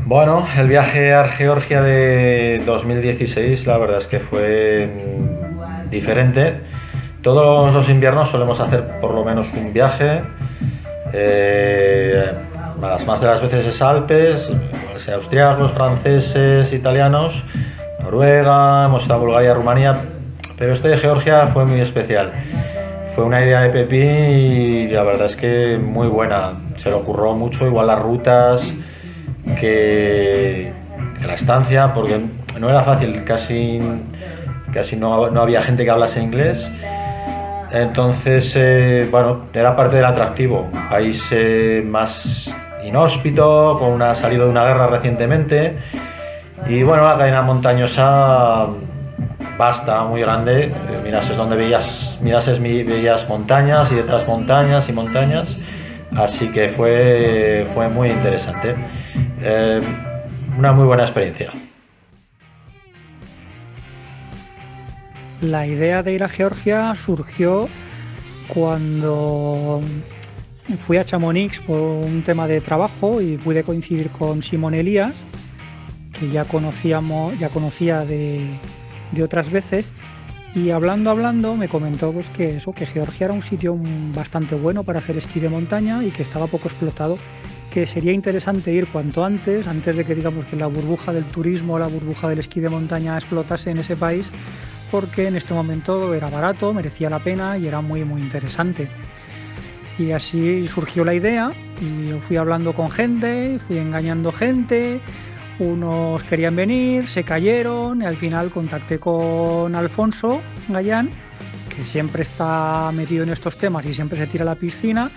Bueno, el viaje a Georgia de 2016, la verdad es que fue diferente. Todos los inviernos solemos hacer por lo menos un viaje. Eh, las más de las veces es Alpes, sea austriacos, franceses, italianos, Noruega, hemos estado en Bulgaria, Rumanía, pero este de Georgia fue muy especial. Fue una idea de Pepi y la verdad es que muy buena. Se le ocurrió mucho, igual las rutas que la estancia, porque no era fácil, casi no había gente que hablase inglés. Entonces, bueno, era parte del atractivo. Un país más inhóspito, con una salida de una guerra recientemente. Y bueno, la cadena montañosa vasta, muy grande. Mirases donde veías montañas y detrás montañas y montañas. Así que fue muy interesante. Eh, una muy buena experiencia. La idea de ir a Georgia surgió cuando fui a Chamonix por un tema de trabajo y pude coincidir con Simón Elías, que ya conocía de otras veces, y hablando me comentó pues que Georgia era un sitio bastante bueno para hacer esquí de montaña y que estaba poco explotado, que sería interesante ir cuanto antes de que digamos que la burbuja del turismo, la burbuja del esquí de montaña explotase en ese país, porque en este momento era barato, merecía la pena y era muy interesante. Y así surgió la idea y yo fui hablando con gente, fui engañando gente, unos querían venir, se cayeron y al final contacté con Alfonso Gallán, que siempre está metido en estos temas y siempre se tira a la piscina,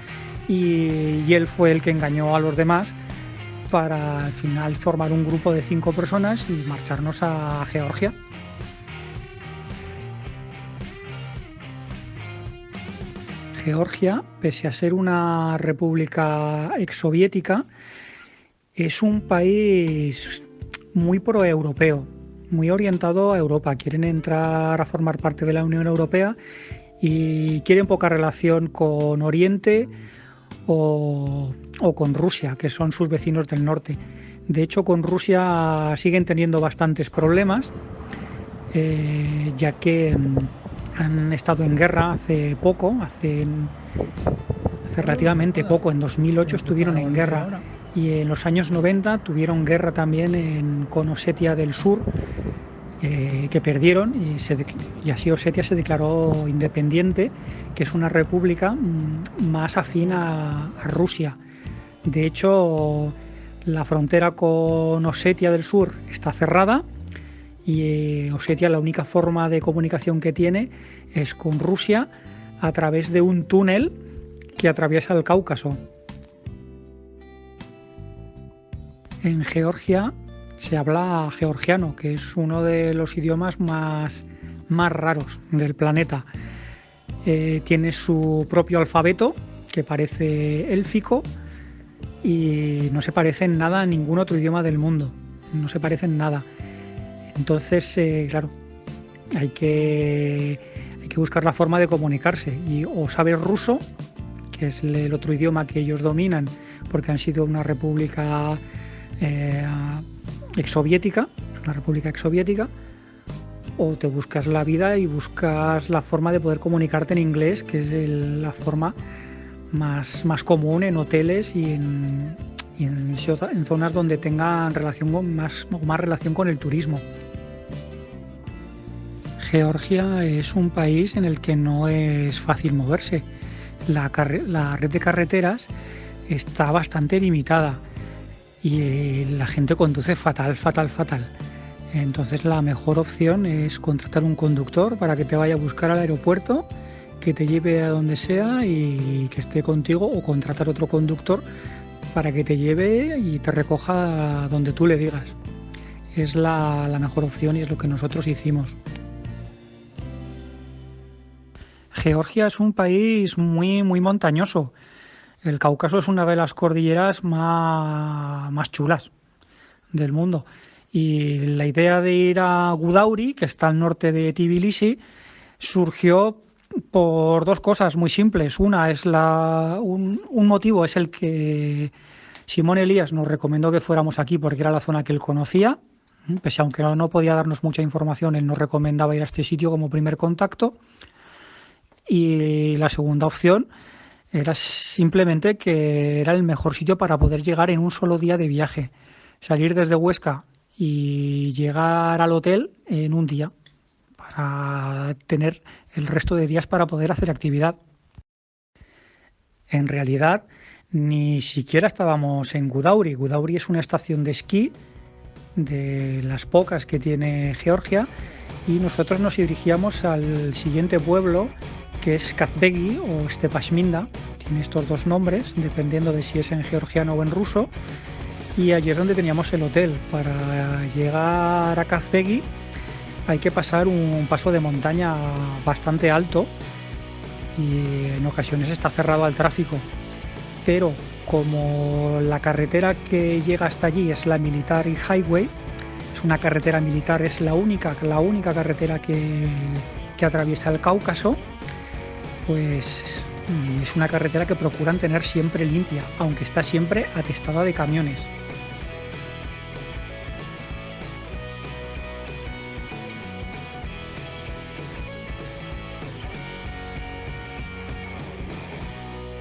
y él fue el que engañó a los demás para al final formar un grupo de 5 personas y marcharnos a Georgia. Georgia, pese a ser una república exsoviética, es un país muy proeuropeo, muy orientado a Europa. Quieren entrar a formar parte de la Unión Europea y quieren poca relación con Oriente o con Rusia, que son sus vecinos del norte. De hecho, con Rusia siguen teniendo bastantes problemas, ya que han estado en guerra hace relativamente poco, en 2008 estuvieron en guerra y en los años 90 tuvieron guerra también con Osetia del Sur, que perdieron y así Osetia se declaró independiente, que es una república más afín a Rusia. De hecho, la frontera con Osetia del Sur está cerrada y Osetia la única forma de comunicación que tiene es con Rusia a través de un túnel que atraviesa el Cáucaso. En Georgia se habla georgiano, que es uno de los idiomas más raros del planeta. Tiene su propio alfabeto, que parece élfico, y no se parece en nada a ningún otro idioma del mundo. No se parece en nada. Entonces, claro, hay que buscar la forma de comunicarse. Y o sabes ruso, que es el otro idioma que ellos dominan, porque han sido una república exsoviética, una república exsoviética, o te buscas la vida y buscas la forma de poder comunicarte en inglés, que es la forma más común en hoteles y en zonas donde tengan más relación con el turismo. Georgia es un país en el que no es fácil moverse. La red de carreteras está bastante limitada y la gente conduce fatal. Entonces la mejor opción es contratar un conductor para que te vaya a buscar al aeropuerto, que te lleve a donde sea y que esté contigo, o contratar otro conductor para que te lleve y te recoja donde tú le digas. Es la mejor opción y es lo que nosotros hicimos. Georgia es un país muy montañoso. El Cáucaso es una de las cordilleras más chulas del mundo. Y la idea de ir a Gudauri, que está al norte de Tbilisi, surgió por dos cosas muy simples. Una es un motivo es el que Simón Elías nos recomendó que fuéramos aquí porque era la zona que él conocía. Pese a aunque no podía darnos mucha información, él nos recomendaba ir a este sitio como primer contacto. Y la segunda opción era simplemente que era el mejor sitio para poder llegar en un solo día de viaje. Salir desde Huesca y llegar al hotel en un día, para tener el resto de días para poder hacer actividad. En realidad, ni siquiera estábamos en Gudauri. Gudauri es una estación de esquí de las pocas que tiene Georgia y nosotros nos dirigíamos al siguiente pueblo, que es Kazbegi o Stepashminda. Tiene estos dos nombres dependiendo de si es en georgiano o en ruso, y allí es donde teníamos el hotel. Para llegar a Kazbegi hay que pasar un paso de montaña bastante alto y en ocasiones está cerrado al tráfico, pero como la carretera que llega hasta allí es la Military Highway, es una carretera militar, es la única carretera que atraviesa el Cáucaso, pues es una carretera que procuran tener siempre limpia, aunque está siempre atestada de camiones.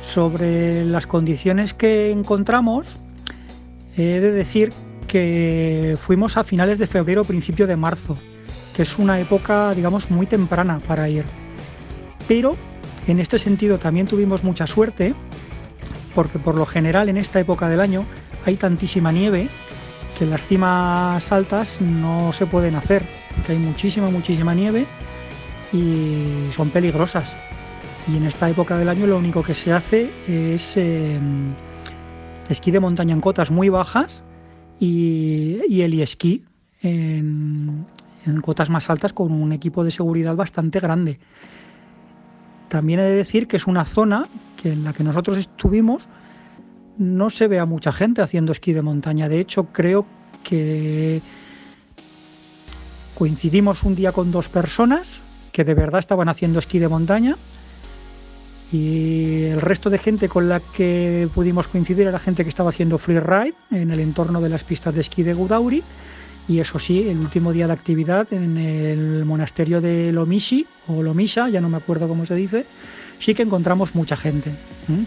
Sobre las condiciones que encontramos, he de decir que fuimos a finales de febrero, principio de marzo, que es una época, digamos, muy temprana para ir. Pero en este sentido también tuvimos mucha suerte, porque por lo general en esta época del año hay tantísima nieve que las cimas altas no se pueden hacer, porque hay muchísima nieve y son peligrosas. Y en esta época del año lo único que se hace es esquí de montaña en cotas muy bajas y heliesquí en cotas más altas con un equipo de seguridad bastante grande. También he de decir que es una zona que en la que nosotros estuvimos no se ve a mucha gente haciendo esquí de montaña. De hecho, creo que coincidimos un día con 2 personas que de verdad estaban haciendo esquí de montaña, y el resto de gente con la que pudimos coincidir era gente que estaba haciendo freeride en el entorno de las pistas de esquí de Gudauri. Y eso sí, el último día de actividad en el monasterio de Lomishi o Lomisha, ya no me acuerdo cómo se dice, sí que encontramos mucha gente,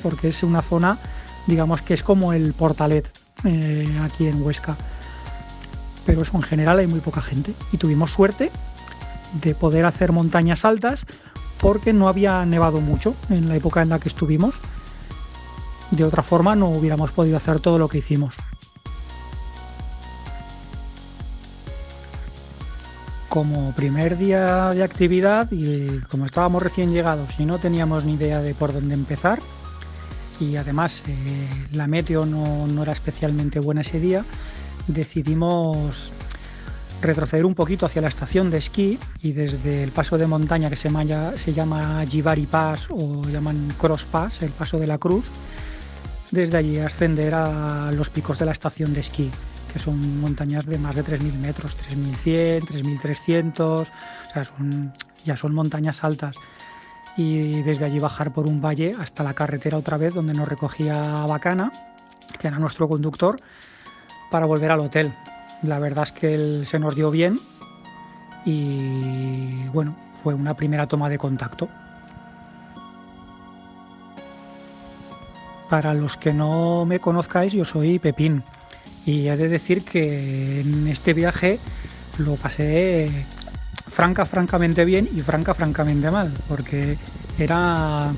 porque es una zona, digamos que es como el Portalet aquí en Huesca. Pero eso, en general hay muy poca gente y tuvimos suerte de poder hacer montañas altas porque no había nevado mucho en la época en la que estuvimos. De otra forma no hubiéramos podido hacer todo lo que hicimos. Como primer día de actividad y como estábamos recién llegados y no teníamos ni idea de por dónde empezar, y además la meteo no era especialmente buena ese día, decidimos retroceder un poquito hacia la estación de esquí y desde el paso de montaña que se llama Jivari Pass o llaman Cross Pass, el paso de la cruz, desde allí ascender a los picos de la estación de esquí, que son montañas de más de 3.000 metros, 3.100, 3.300, o sea, ya son montañas altas. Y desde allí bajar por un valle hasta la carretera otra vez, donde nos recogía Bacana, que era nuestro conductor, para volver al hotel. La verdad es que él se nos dio bien y bueno, fue una primera toma de contacto. Para los que no me conozcáis, yo soy Pepín y he de decir que en este viaje lo pasé francamente bien y francamente mal, porque era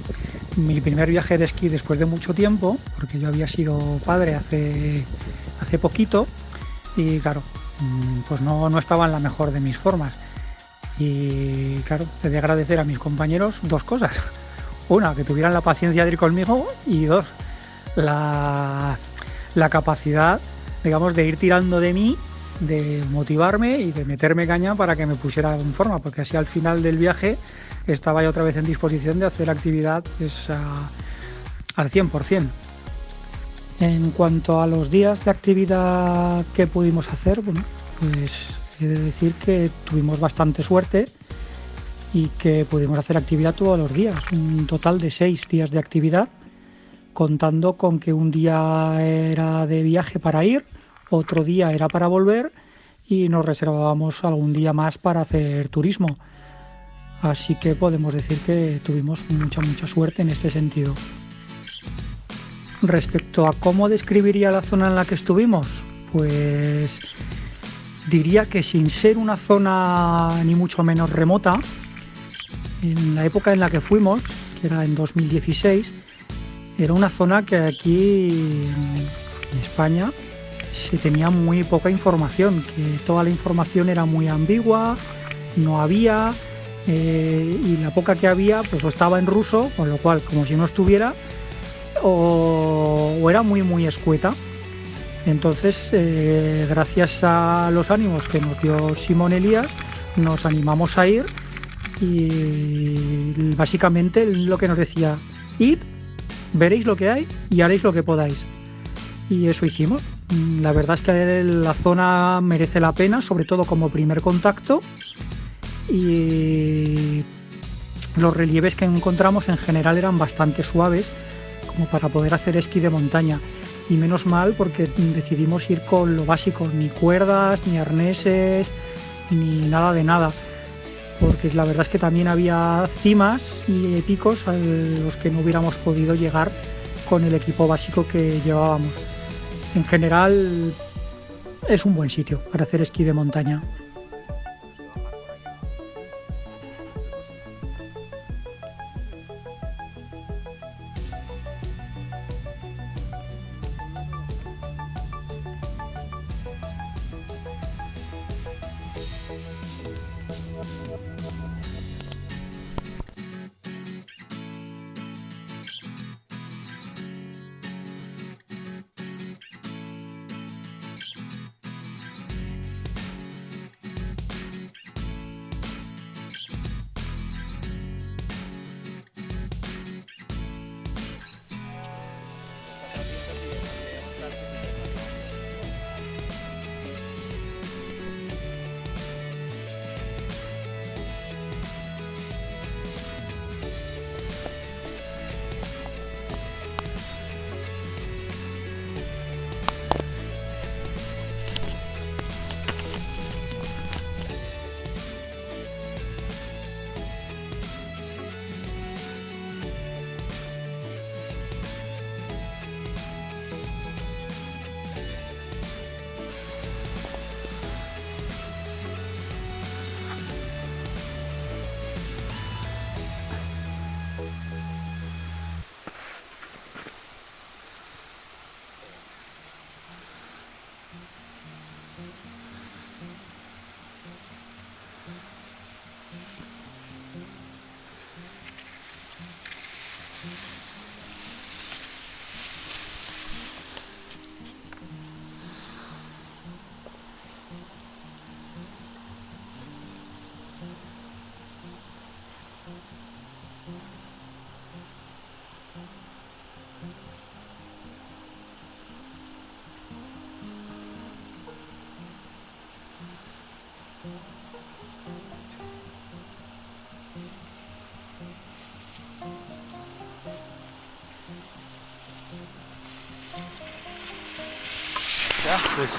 mi primer viaje de esquí después de mucho tiempo, porque yo había sido padre hace poquito y claro, pues no estaba en la mejor de mis formas. Y claro, he de agradecer a mis compañeros 2 cosas. Una, que tuvieran la paciencia de ir conmigo, y 2, la capacidad, digamos, de ir tirando de mí, de motivarme y de meterme caña para que me pusiera en forma, porque así al final del viaje estaba yo otra vez en disposición de hacer actividad al 100%. En cuanto a los días de actividad que pudimos hacer, bueno, pues he de decir que tuvimos bastante suerte y que pudimos hacer actividad todos los días, un total de 6 días de actividad, contando con que un día era de viaje para ir, otro día era para volver y nos reservábamos algún día más para hacer turismo. Así que podemos decir que tuvimos mucha suerte en este sentido. Respecto a cómo describiría la zona en la que estuvimos, pues diría que sin ser una zona ni mucho menos remota, en la época en la que fuimos, que era en 2016, era una zona que aquí en España se tenía muy poca información, que toda la información era muy ambigua, no había, y la poca que había pues o estaba en ruso, con lo cual como si no estuviera, o era muy escueta. Entonces, gracias a los ánimos que nos dio Simón Elías, nos animamos a ir y básicamente lo que nos decía: id, veréis lo que hay y haréis lo que podáis. Y eso hicimos. La verdad es que la zona merece la pena, sobre todo como primer contacto, y los relieves que encontramos en general eran bastante suaves como para poder hacer esquí de montaña. Y menos mal, porque decidimos ir con lo básico, ni cuerdas, ni arneses, ni nada de nada. Porque la verdad es que también había cimas y picos a los que no hubiéramos podido llegar con el equipo básico que llevábamos. En general es un buen sitio para hacer esquí de montaña. Ya, pues.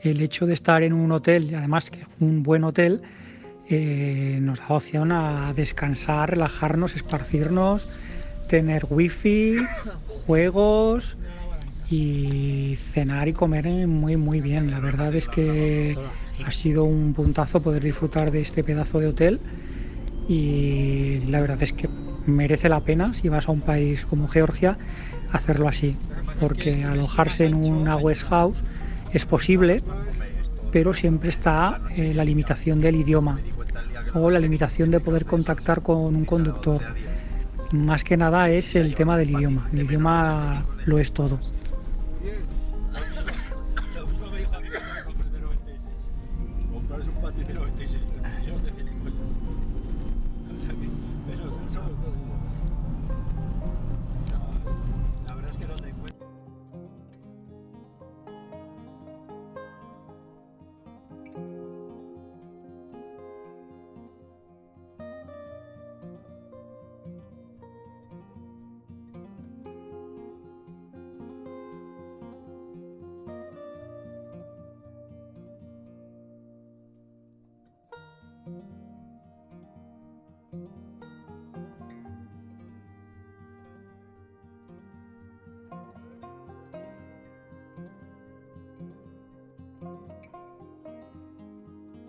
El hecho de estar en un hotel, y además que un buen hotel, nos da opción a descansar, relajarnos, esparcirnos, tener wifi, juegos y cenar y comer muy muy bien. La verdad es que ha sido un puntazo poder disfrutar de este pedazo de hotel y la verdad es que merece la pena, si vas a un país como Georgia, hacerlo así, porque alojarse en una guest house es posible, pero siempre está la limitación del idioma o la limitación de poder contactar con un conductor. Más que nada es el tema del idioma. El idioma lo es todo.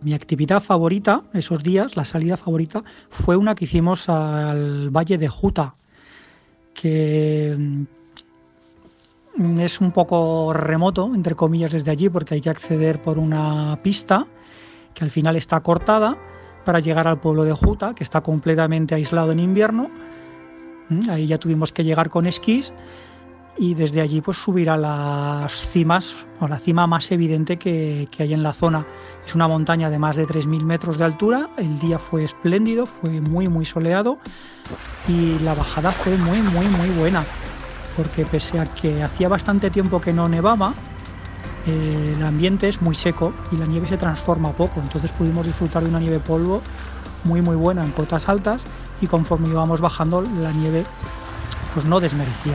Mi actividad favorita esos días, la salida favorita, fue una que hicimos al Valle de Juta, que es un poco remoto, entre comillas, desde allí, porque hay que acceder por una pista que al final está cortada para llegar al pueblo de Juta, que está completamente aislado en invierno. Ahí ya tuvimos que llegar con esquís y desde allí pues subir a las cimas, o la cima más evidente que hay en la zona. Es una montaña de más de 3.000 metros de altura, el día fue espléndido, fue muy muy soleado y la bajada fue muy muy muy buena, porque pese a que hacía bastante tiempo que no nevaba, el ambiente es muy seco y la nieve se transforma poco, entonces pudimos disfrutar de una nieve polvo muy muy buena en cotas altas y conforme íbamos bajando la nieve pues no desmerecía,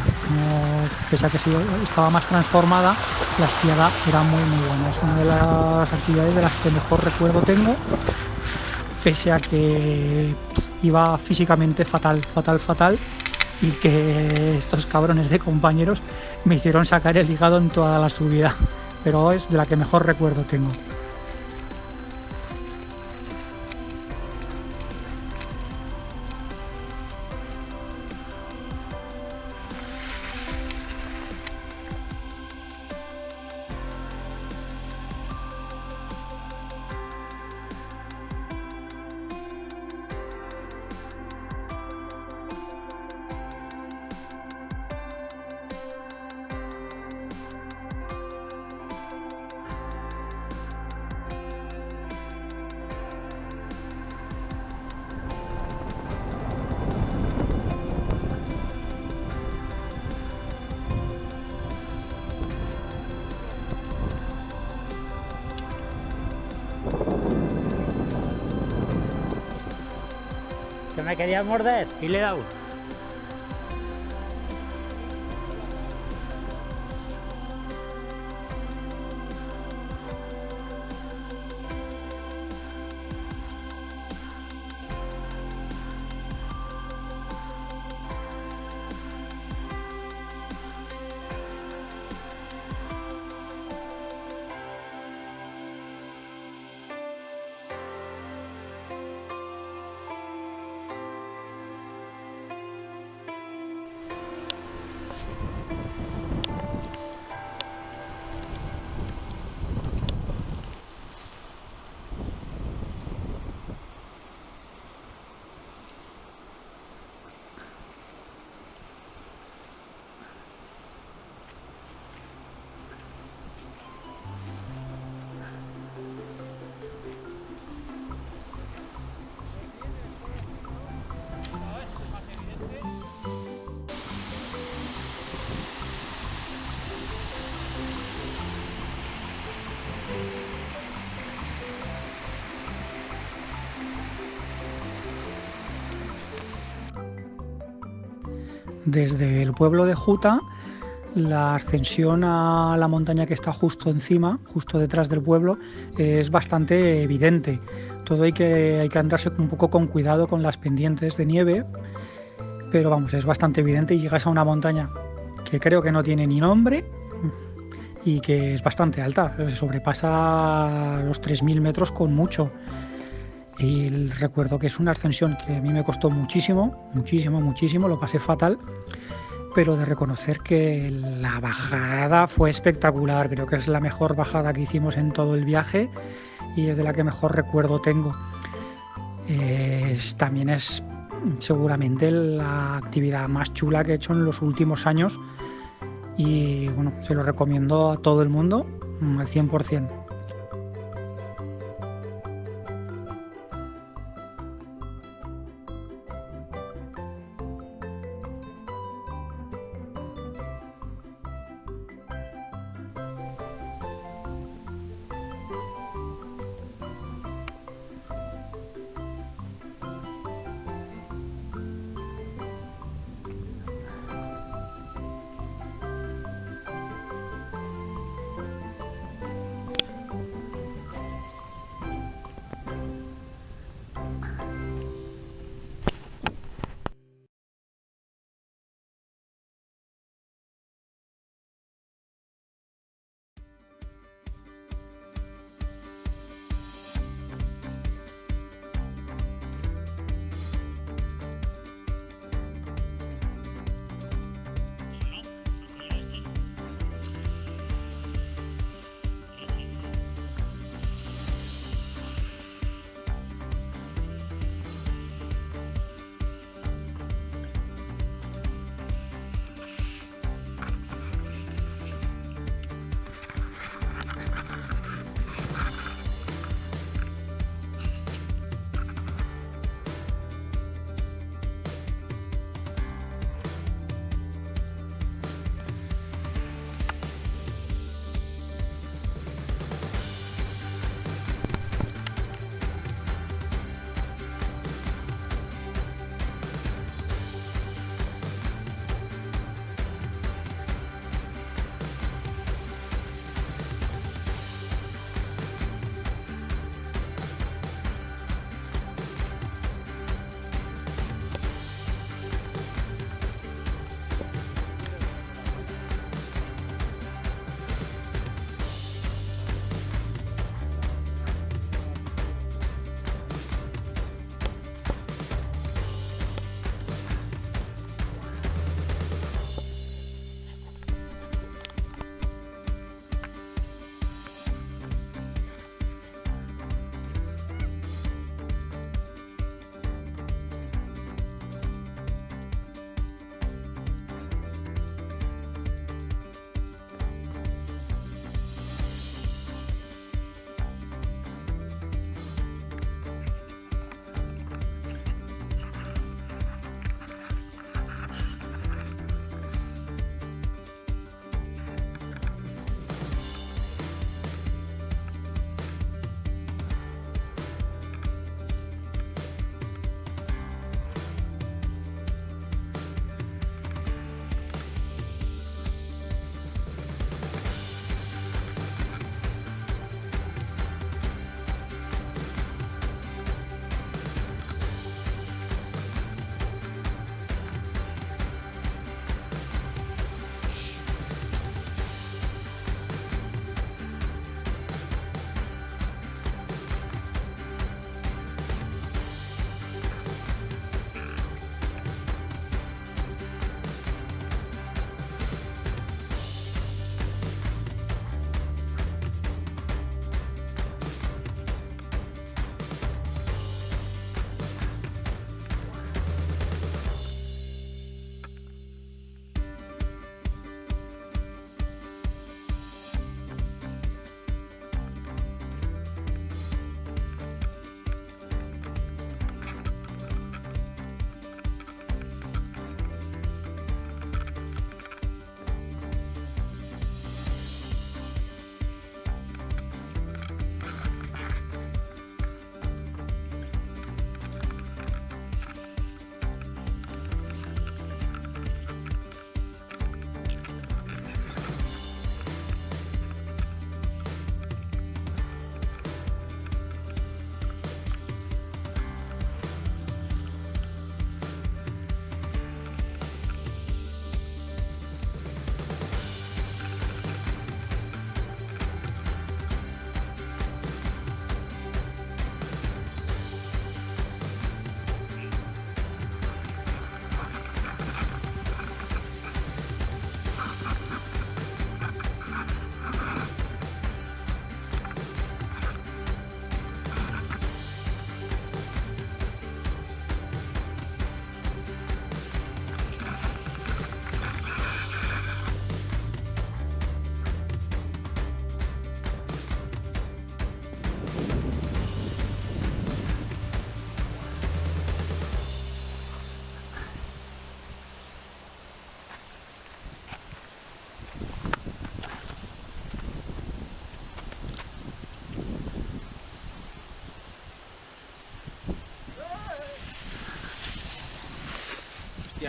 pese a que estaba más transformada, la esquiada era muy muy buena. Es una de las actividades de las que mejor recuerdo tengo, pese a que iba físicamente fatal y que estos cabrones de compañeros me hicieron sacar el hígado en toda la subida, pero es de la que mejor recuerdo tengo. ¿Que me querías morder? Y le he dado. Desde el pueblo de Juta, la ascensión a la montaña que está justo encima, justo detrás del pueblo, es bastante evidente. Todo hay que andarse un poco con cuidado con las pendientes de nieve, pero vamos, es bastante evidente y llegas a una montaña que creo que no tiene ni nombre, y que es bastante alta, sobrepasa los 3.000 metros con mucho. Y recuerdo que es una ascensión que a mí me costó muchísimo, muchísimo, muchísimo, lo pasé fatal, pero de reconocer que la bajada fue espectacular. Creo que es la mejor bajada que hicimos en todo el viaje y es de la que mejor recuerdo tengo. También es seguramente la actividad más chula que he hecho en los últimos años y bueno, se lo recomiendo a todo el mundo al 100%.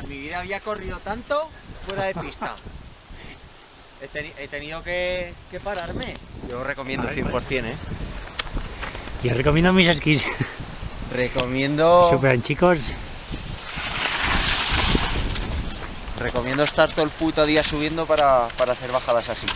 en mi vida había corrido tanto fuera de pista. He tenido que pararme. Yo recomiendo 100%, ¿eh? Yo recomiendo mis esquís. Recomiendo... Superan, chicos. Recomiendo estar todo el puto día subiendo para hacer bajadas así.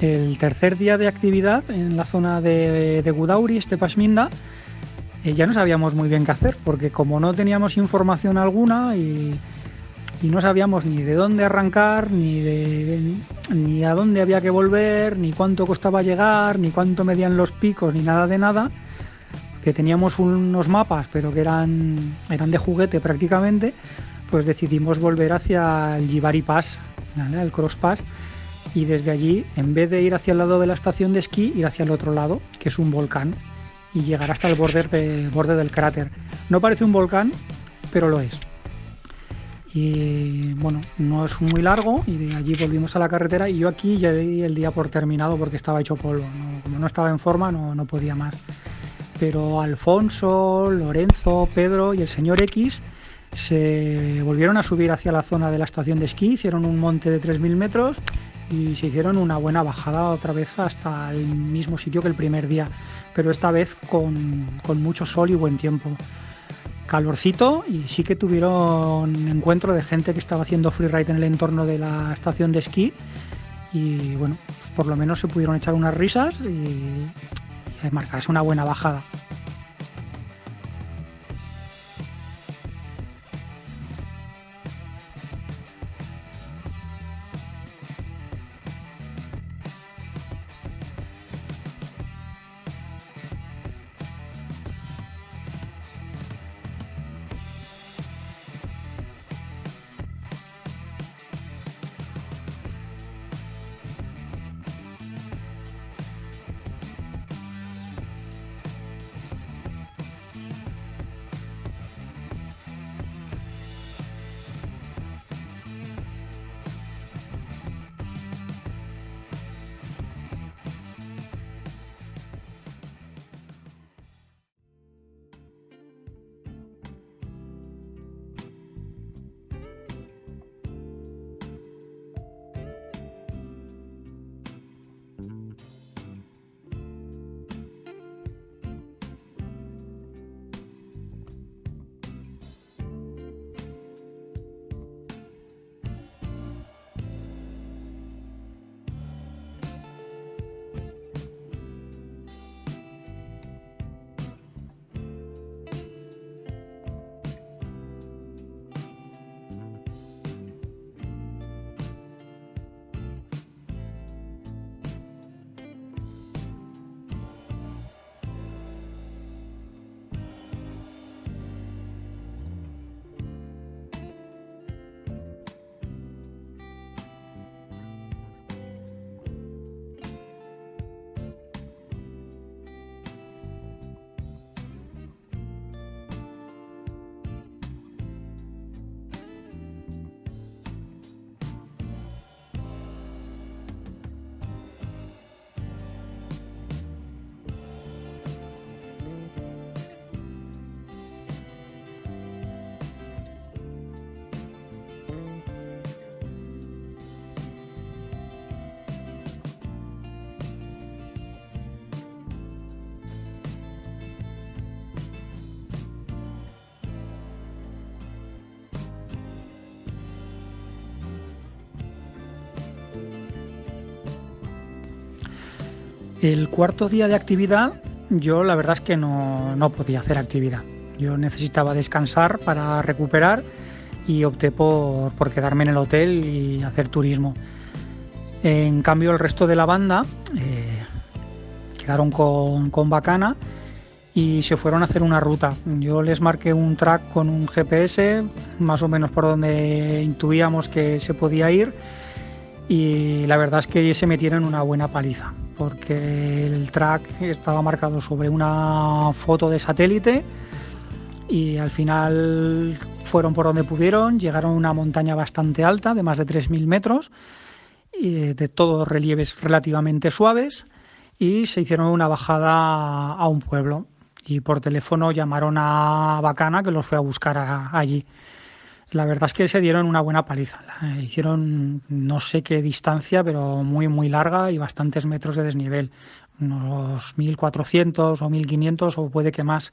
El tercer día de actividad en la zona de Gudauri, Pasminda, ya no sabíamos muy bien qué hacer, porque como no teníamos información alguna y no sabíamos ni de dónde arrancar, ni a dónde había que volver, ni cuánto costaba llegar, ni cuánto medían los picos, ni nada de nada, que teníamos unos mapas, pero que eran de juguete prácticamente, pues decidimos volver hacia el Jibari Pass, ¿vale? El Cross Pass, y desde allí, en vez de ir hacia el lado de la estación de esquí, ir hacia el otro lado, que es un volcán, y llegar hasta el borde del cráter. No parece un volcán, pero lo es. Y bueno, no es muy largo, y de allí volvimos a la carretera, y yo aquí ya di el día por terminado porque estaba hecho polvo. Como no estaba en forma, no podía más. Pero Alfonso, Lorenzo, Pedro y el señor X se volvieron a subir hacia la zona de la estación de esquí, hicieron un monte de 3.000 metros y se hicieron una buena bajada otra vez hasta el mismo sitio que el primer día, pero esta vez con mucho sol y buen tiempo. Calorcito, y sí que tuvieron encuentro de gente que estaba haciendo freeride en el entorno de la estación de esquí, y bueno, por lo menos se pudieron echar unas risas y marcarse una buena bajada. El cuarto día de actividad yo la verdad es que no podía hacer actividad. Yo necesitaba descansar para recuperar y opté por quedarme en el hotel y hacer turismo. En cambio, el resto de la banda quedaron con Bacana y se fueron a hacer una ruta. Yo les marqué un track con un GPS, más o menos por donde intuíamos que se podía ir, y la verdad es que se metieron una buena paliza, porque el track estaba marcado sobre una foto de satélite y al final fueron por donde pudieron, llegaron a una montaña bastante alta, de más de 3.000 metros, y de todos relieves relativamente suaves, y se hicieron una bajada a un pueblo. Y por teléfono llamaron a Bacana, que los fue a buscar allí. La verdad es que se dieron una buena paliza. Hicieron no sé qué distancia, pero muy, muy larga y bastantes metros de desnivel. Unos 1.400 o 1.500 o puede que más.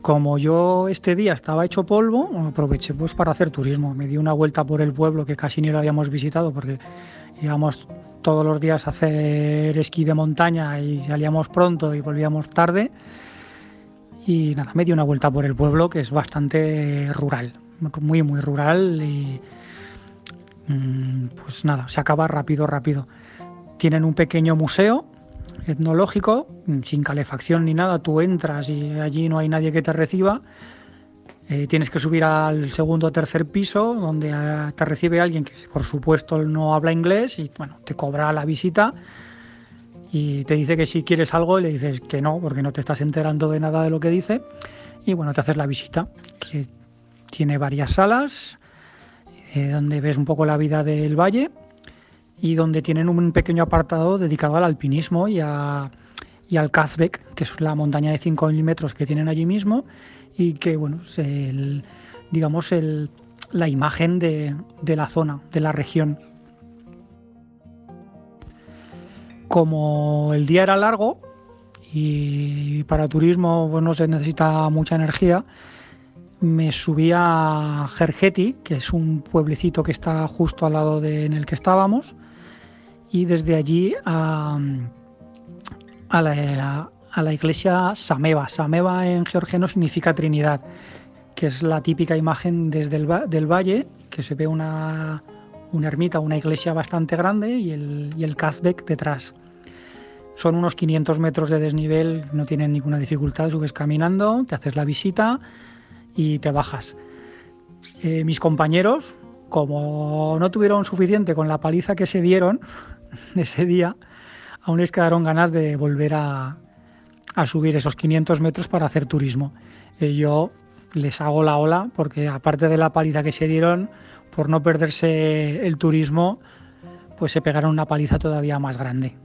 Como yo este día estaba hecho polvo, aproveché pues para hacer turismo. Me di una vuelta por el pueblo que casi ni lo habíamos visitado porque íbamos todos los días a hacer esquí de montaña y salíamos pronto y volvíamos tarde. Y nada, me di una vuelta por el pueblo, que es bastante rural, muy, muy rural, y pues nada, se acaba rápido, rápido. Tienen un pequeño museo etnológico, sin calefacción ni nada. Tú entras y allí no hay nadie que te reciba. Tienes que subir al segundo o tercer piso, donde te recibe alguien que por supuesto no habla inglés y bueno, te cobra la visita y te dice que si quieres algo le dices que no, porque no te estás enterando de nada de lo que dice, y bueno, te haces la visita, que tiene varias salas donde ves un poco la vida del valle y donde tienen un pequeño apartado dedicado al alpinismo y al Kazbek, que es la montaña de 5.000 metros que tienen allí mismo y que bueno, es digamos la imagen de la zona, de la región. Como el día era largo y para turismo pues, no se necesita mucha energía, me subí a Gergeti, que es un pueblecito que está justo al lado en el que estábamos, y desde allí a la iglesia Sameva. Sameva en georgiano significa Trinidad, que es la típica imagen desde del valle, que se ve una ermita, una iglesia bastante grande y el Kazbek detrás. Son unos 500 metros de desnivel, no tienen ninguna dificultad, subes caminando, te haces la visita y te bajas. Mis compañeros, como no tuvieron suficiente con la paliza que se dieron ese día, aún les quedaron ganas de volver a subir esos 500 metros para hacer turismo. Yo les hago la ola porque aparte de la paliza que se dieron, por no perderse el turismo, pues se pegaron una paliza todavía más grande.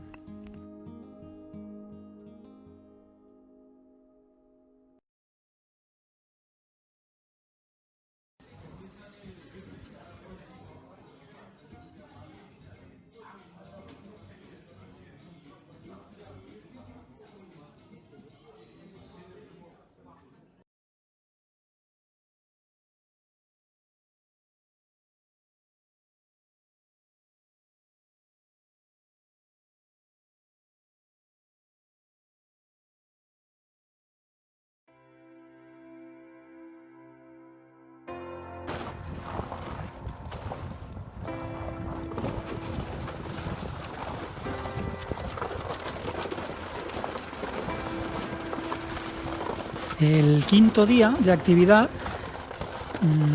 El quinto día de actividad,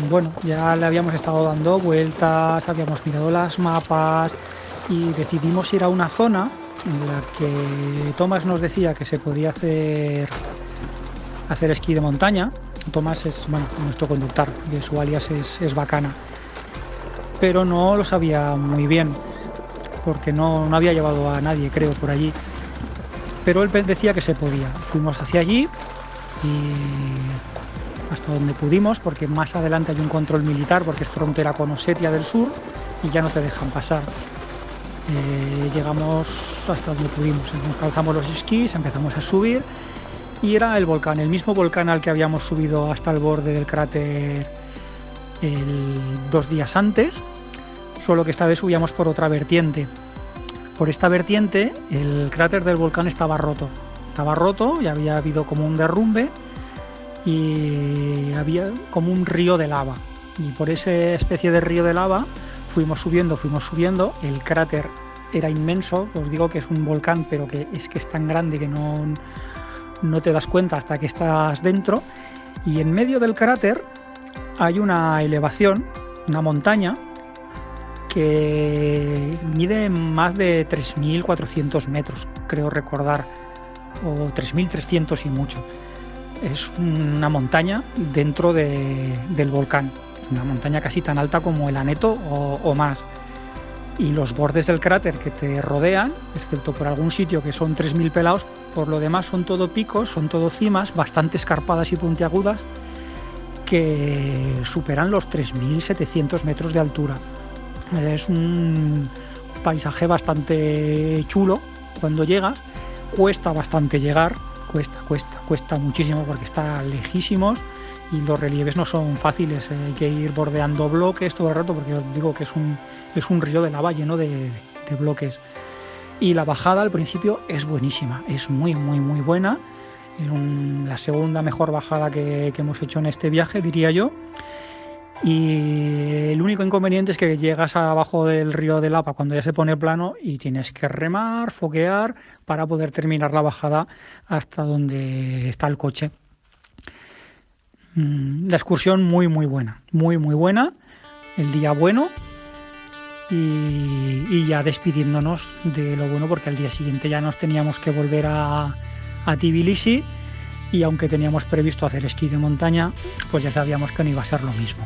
bueno, ya le habíamos estado dando vueltas, habíamos mirado las mapas y decidimos ir a una zona en la que Tomás nos decía que se podía hacer esquí de montaña. Tomás es, bueno, nuestro conductor, que su alias es Bacana, pero no lo sabía muy bien porque no había llevado a nadie, creo, por allí, pero él decía que se podía. Fuimos hacia allí y hasta donde pudimos, porque más adelante hay un control militar porque es frontera con Osetia del Sur y ya no te dejan pasar. Llegamos hasta donde pudimos, nos calzamos los esquís, empezamos a subir y era el volcán, el mismo volcán al que habíamos subido hasta el borde del cráter 2 días antes, solo que esta vez subíamos por otra vertiente. Por esta vertiente el cráter del volcán estaba roto y había habido como un derrumbe y había como un río de lava, y por esa especie de río de lava fuimos subiendo. El cráter era inmenso, os digo que es un volcán, pero que es tan grande que no te das cuenta hasta que estás dentro, y en medio del cráter hay una elevación, una montaña que mide más de 3.400 metros, creo recordar, o 3.300 y mucho. Es una montaña dentro del volcán, una montaña casi tan alta como el Aneto o más. Y los bordes del cráter que te rodean, excepto por algún sitio que son 3.000 pelados, por lo demás son todo picos, son todo cimas bastante escarpadas y puntiagudas que superan los 3.700 metros de altura. Es un paisaje bastante chulo cuando llegas. Cuesta bastante llegar, cuesta muchísimo porque está lejísimos y los relieves no son fáciles. Hay que ir bordeando bloques todo el rato porque os digo que es un río de lava lleno de bloques. Y la bajada al principio es buenísima, es muy buena. La segunda mejor bajada que hemos hecho en este viaje, diría yo. Y el único inconveniente es que llegas abajo del río de lava cuando ya se pone plano y tienes que remar, foguear para poder terminar la bajada hasta donde está el coche. La excursión muy buena, muy buena, el día bueno, y ya despidiéndonos de lo bueno porque al día siguiente ya nos teníamos que volver a Tbilisi, y aunque teníamos previsto hacer esquí de montaña, pues ya sabíamos que no iba a ser lo mismo.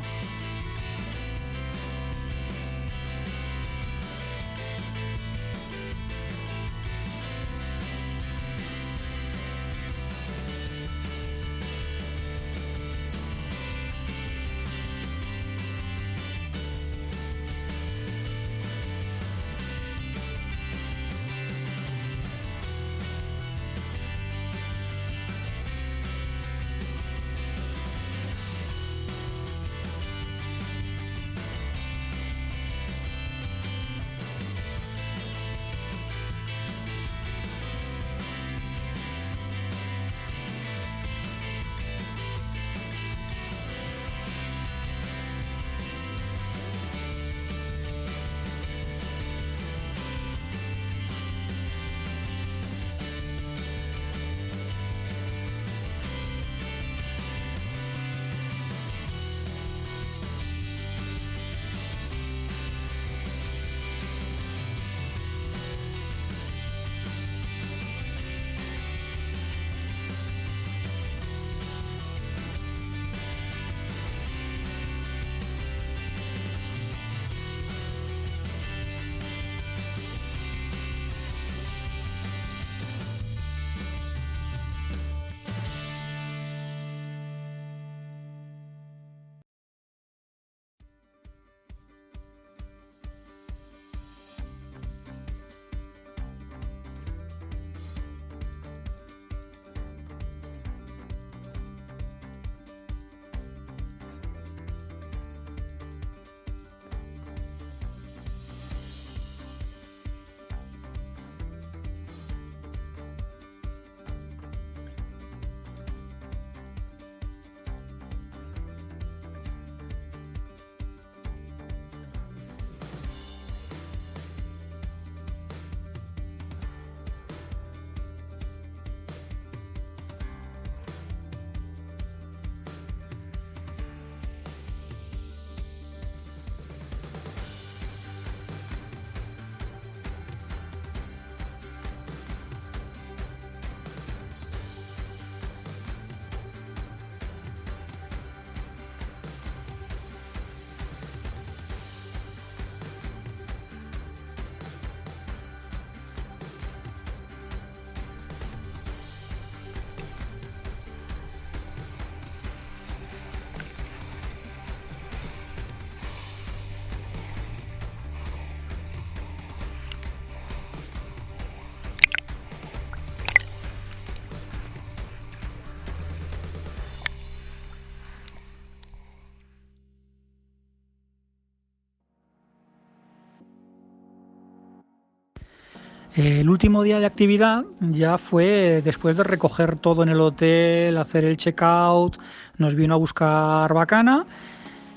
El último día de actividad ya fue después de recoger todo en el hotel, hacer el checkout, nos vino a buscar Bacana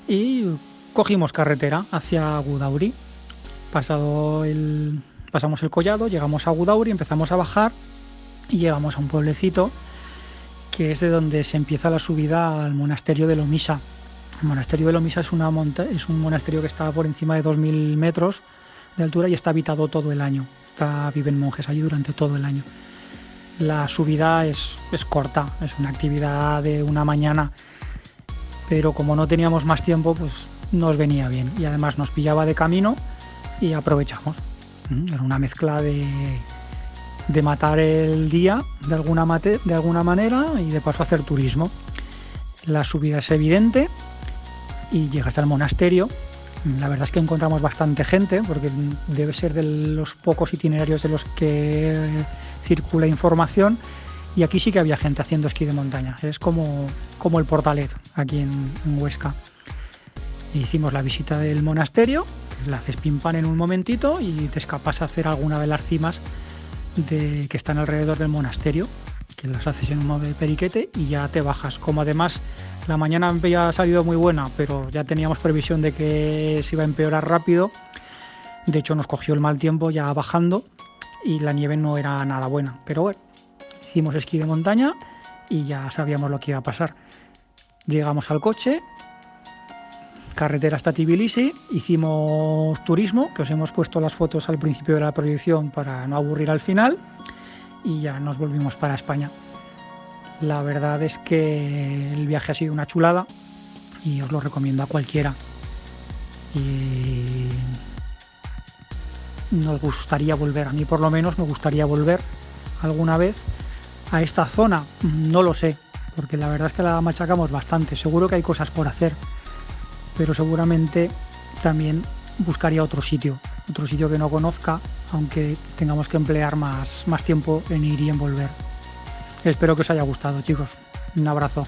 y cogimos carretera hacia Gudauri. Pasamos el collado, llegamos a Gudauri, empezamos a bajar y llegamos a un pueblecito que es de donde se empieza la subida al monasterio de Lomisa. El monasterio de Lomisa es un monasterio que está por encima de 2000 metros de altura y está habitado todo el año. Viven monjes allí durante todo el año. La subida es corta, es una actividad de una mañana, pero como no teníamos más tiempo, pues nos venía bien y además nos pillaba de camino y aprovechamos. Era una mezcla de matar el día de alguna manera y de paso hacer turismo. La subida es evidente y llegas al monasterio. La verdad es que encontramos bastante gente porque debe ser de los pocos itinerarios de los que circula información y aquí sí que había gente haciendo esquí de montaña. Es como el Portalet aquí en Huesca. Hicimos la visita del monasterio, la haces pim pam en un momentito y te escapas a hacer alguna de las cimas que están alrededor del monasterio, que las haces en un modo de periquete y ya te bajas. Como además la mañana había salido muy buena, pero ya teníamos previsión de que se iba a empeorar rápido. De hecho, nos cogió el mal tiempo ya bajando y la nieve no era nada buena. Pero bueno, hicimos esquí de montaña y ya sabíamos lo que iba a pasar. Llegamos al coche, carretera hasta Tbilisi, hicimos turismo, que os hemos puesto las fotos al principio de la proyección para no aburrir al final, y ya nos volvimos para España. La verdad es que el viaje ha sido una chulada y os lo recomiendo a cualquiera. Y nos gustaría volver, a mí por lo menos me gustaría volver alguna vez a esta zona. No lo sé, porque la verdad es que la machacamos bastante. Seguro que hay cosas por hacer, pero seguramente también buscaría otro sitio que no conozca, aunque tengamos que emplear más tiempo en ir y en volver. Espero que os haya gustado, chicos. Un abrazo.